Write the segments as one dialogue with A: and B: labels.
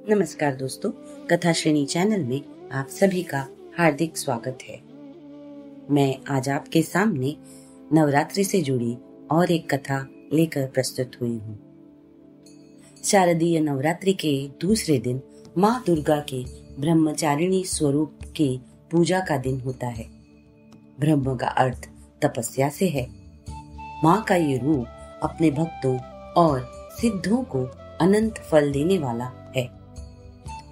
A: नमस्कार दोस्तों, कथा श्रेणी चैनल में आप सभी का हार्दिक स्वागत है। मैं आज आपके सामने नवरात्रि से जुड़ी और एक कथा लेकर प्रस्तुत हुई हूँ। शारदीय नवरात्रि के दूसरे दिन माँ दुर्गा के ब्रह्मचारिणी स्वरूप की पूजा का दिन होता है। ब्रह्म का अर्थ तपस्या से है। माँ का ये रूप अपने भक्तों और सिद्धों को अनंत फल देने वाला है।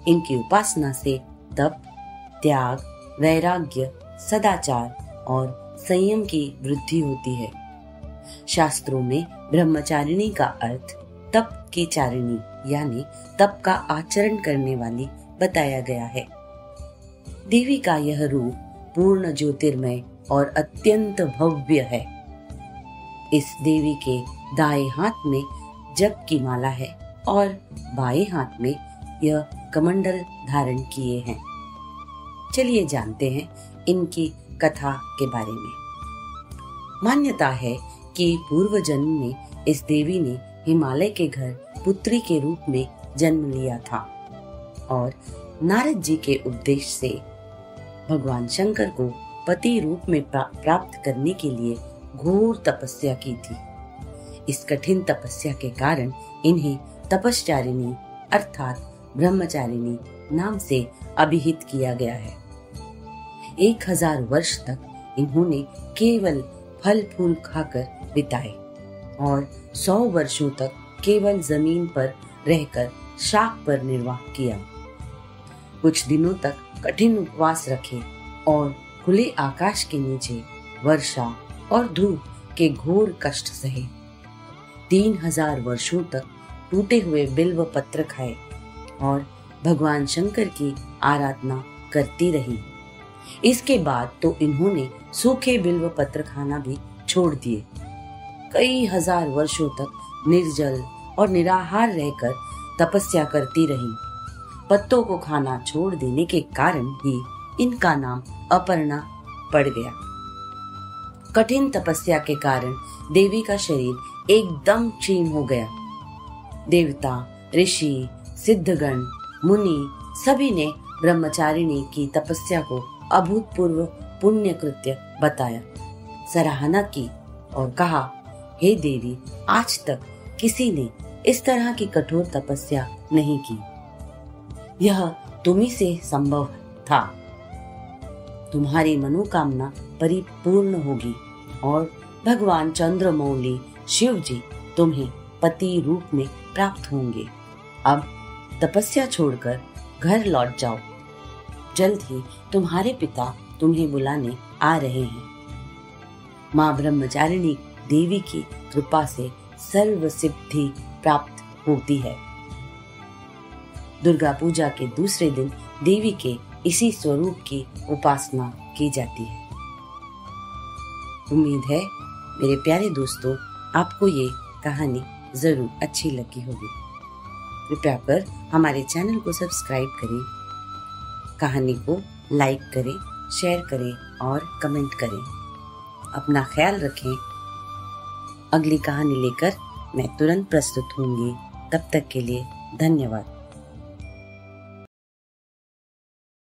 A: इनकी उपासना से तप, त्याग, वैराग्य, सदाचार और संयम की वृद्धि होती है। शास्त्रों में ब्रह्मचारिणी का अर्थ तप की चारिणी यानी तप का आचरण करने वाली बताया गया है। देवी का यह रूप पूर्ण ज्योतिर्मय और अत्यंत भव्य है। इस देवी के दाएं हाथ में जप की माला है और बाएं हाथ में यह कमंडल धारण किए हैं। चलिए जानते हैं इनकी कथा के बारे में। मान्यता है कि पूर्व जन्म में इस देवी ने हिमालय के घर पुत्री के रूप में जन्म लिया था और नारद जी के उपदेश से भगवान शंकर को पति रूप में प्राप्त करने के लिए घोर तपस्या की थी। इस कठिन तपस्या के कारण इन्हें तपश्चारिणी अर्थात ब्रह्मचारिणी नाम से अभिहित किया गया है। 1000 वर्ष तक इन्होंने केवल फल फूल खाकर बिताए और 100 वर्षों तक केवल जमीन पर रहकर शाक पर निर्वाह किया। कुछ दिनों तक कठिन उपवास रखे और खुले आकाश के नीचे वर्षा और धूप के घोर कष्ट सहे। 3000 वर्षों तक टूटे हुए बिल्व पत्र खाए और भगवान शंकर की आराधना करती रही। इसके बाद तो इन्होंने सूखे बिल्व पत्र खाना भी छोड़ दिए। कई हजार वर्षों तक निर्जल और निराहार रहकर तपस्या करती रही। पत्तों को खाना छोड़ देने के कारण ही इनका नाम अपर्णा पड़ गया। कठिन तपस्या के कारण देवी का शरीर एकदम क्षीण हो गया। देवता, ऋषि, सिद्धगण, मुनि सभी ने ब्रह्मचारिणी की तपस्या को अभूतपूर्व पुण्य कृत्य बताया, सराहना की और कहा, हे देवी, आज तक किसी ने इस तरह की कठोर तपस्या नहीं की। यह तुम्ही से संभव था। तुम्हारी मनोकामना परिपूर्ण होगी और भगवान चंद्रमौली शिव जी तुम्हें पति रूप में प्राप्त होंगे। अब तपस्या छोड़कर घर लौट जाओ। जल्द ही तुम्हारे पिता तुम्हें बुलाने आ रहे हैं। माँ ब्रह्मचारिणी देवी की कृपा से सर्व सिद्धि प्राप्त होती है। दुर्गा पूजा के दूसरे दिन देवी के इसी स्वरूप की उपासना की जाती है। उम्मीद है मेरे प्यारे दोस्तों, आपको ये कहानी जरूर अच्छी लगी होगी। कृपया कर हमारे चैनल को सब्सक्राइब करें, कहानी को लाइक करें, शेयर करें और कमेंट करें। अपना ख्याल रखें। अगली कहानी लेकर मैं तुरंत प्रस्तुत होंगी। तब तक के लिए धन्यवाद।